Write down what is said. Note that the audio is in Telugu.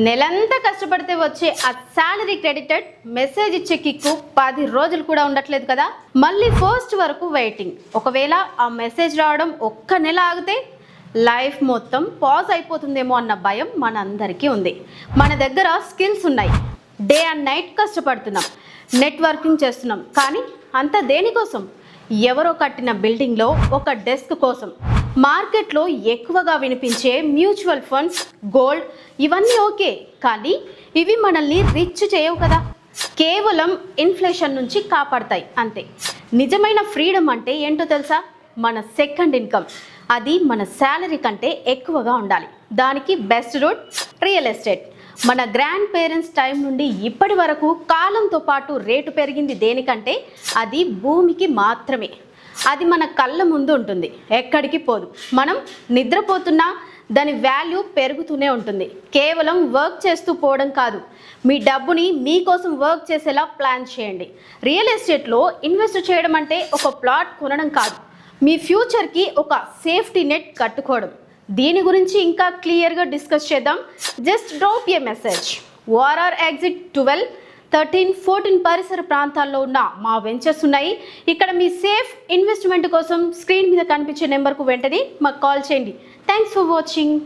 నెలంతా కష్టపడితే వచ్చే ఆ శాలరీ క్రెడిటెడ్ మెసేజ్ ఇచ్చే కిక్కు 10 రోజులు కూడా ఉండట్లేదు కదా. మళ్ళీ ఫస్ట్ వరకు వెయిటింగ్. ఒకవేళ ఆ మెసేజ్ రావడం ఒక్క నెల ఆగితే లైఫ్ మొత్తం పాజ్ అయిపోతుందేమో అన్న భయం మనందరికీ ఉంది. మన దగ్గర స్కిల్స్ ఉన్నాయి, డే అండ్ నైట్ కష్టపడుతున్నాం, నెట్వర్కింగ్ చేస్తున్నాం, కానీ అంత దేనికోసం? ఎవరో కట్టిన బిల్డింగ్లో ఒక డెస్క్ కోసం. మార్కెట్లో ఎక్కువగా వినిపించే మ్యూచువల్ ఫండ్స్, గోల్డ్ ఇవన్నీ ఓకే, కానీ ఇవి మనల్ని రిచ్ చేయవు కదా. కేవలం ఇన్ఫ్లేషన్ నుంచి కాపాడతాయి అంతే. నిజమైన ఫ్రీడమ్ అంటే ఏంటో తెలుసా? మన సెకండ్ ఇన్కమ్. అది మన శాలరీ కంటే ఎక్కువగా ఉండాలి. దానికి బెస్ట్ రూట్ రియల్ ఎస్టేట్. మన గ్రాండ్ పేరెంట్స్ టైం నుండి ఇప్పటి వరకు కాలంతో పాటు రేటు పెరిగింది దేనికంటే అది భూమికి మాత్రమే. అది మన కళ్ళ ముందు ఉంటుంది, ఎక్కడికి పోదు. మనం నిద్రపోతున్నా దాని వాల్యూ పెరుగుతూనే ఉంటుంది. కేవలం వర్క్ చేస్తూ పోవడం కాదు, మీ డబ్బుని మీకోసం వర్క్ చేసేలా ప్లాన్ చేయండి. రియల్ ఎస్టేట్లో ఇన్వెస్ట్ చేయడం అంటే ఒక ప్లాట్ కొనడం కాదు, మీ ఫ్యూచర్కి ఒక సేఫ్టీ నెట్ కట్టుకోవడం. దీని గురించి ఇంకా క్లియర్గా డిస్కస్ చేద్దాం. జస్ట్ డ్రాప్ ఏ మెసేజ్. ఓఆర్ఆర్ ఎగ్జిట్ 12, 13, 14 పరిసర ప్రాంతాల్లో ఉన్న మా వెంచర్స్ ఉన్నాయి. ఇక్కడ మీ సేఫ్ ఇన్వెస్ట్మెంట్ కోసం స్క్రీన్ మీద కనిపించే నెంబర్కు వెంటనే మాకు కాల్ చేయండి. Thanks for watching.